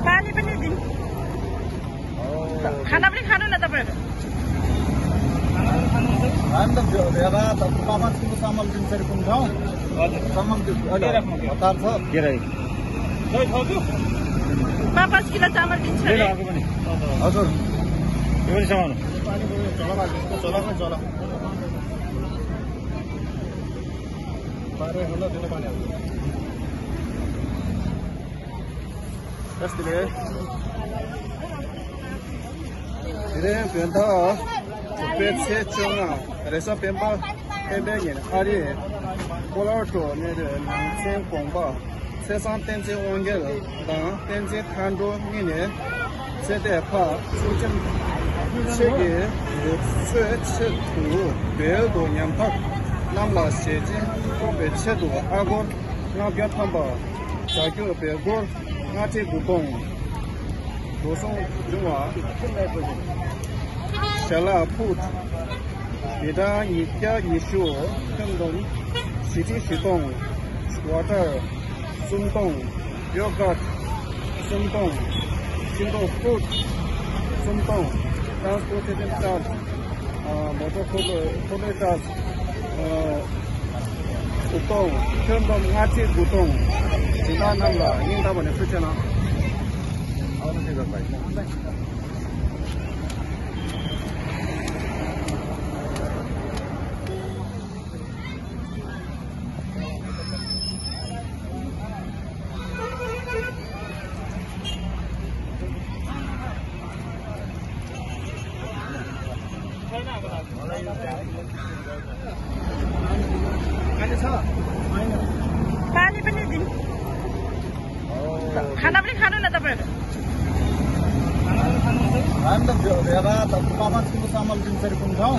पानी पनि दिनु खाना पनि खानु न तपाईहरु हामी त भेरा त पाँच किलो चामल दिन्छ रे कुन ठाउँ चामल हतार छ के रे 5 किलो चामल दिन्छ रे हजुर यो पनि सामान पानी चलामै चला बारे होला दिने पानी आउँछ त्यसले Dire penta petse chunga resa pemba ebegen ari polato ne de chen gongba sesan tenje ongel da tenje tando ni ne sede pa sujem sege se che tu be do nyam tak namla seji to be che do agor na bya thamba ja kyo be gor na che gu dong do song jwa Shala put, Ida Yika Yishu, Kandong, City Shitong, Water, Sumtong, Yogurt, Sumtong, Single Food, Sumtong, Transportation Charge, Motor Cover Charge, Utong, Kandong Nati Gutong, Sina Namba, Yinda Beneficiana. I want to take a bite. पानी पनि दिनु खाना पनि खानु न तपाईहरु हामी त भेरा त पाँच किलो चामल दिन्छ रे कुन ठाउँ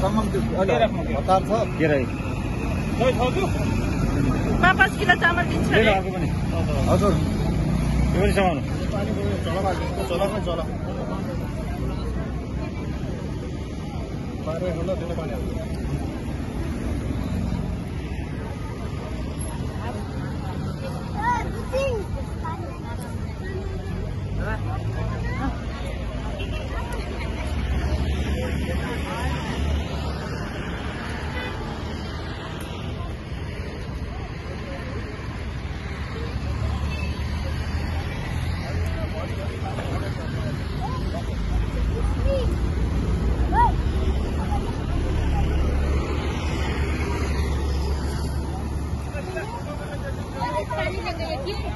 चामल हतार छ के रे 5 किलो चामल दिन्छ रे हजुर यो पनि सामान पानी चलामै चला बारे होला दिने पानी आउँछ Thank you.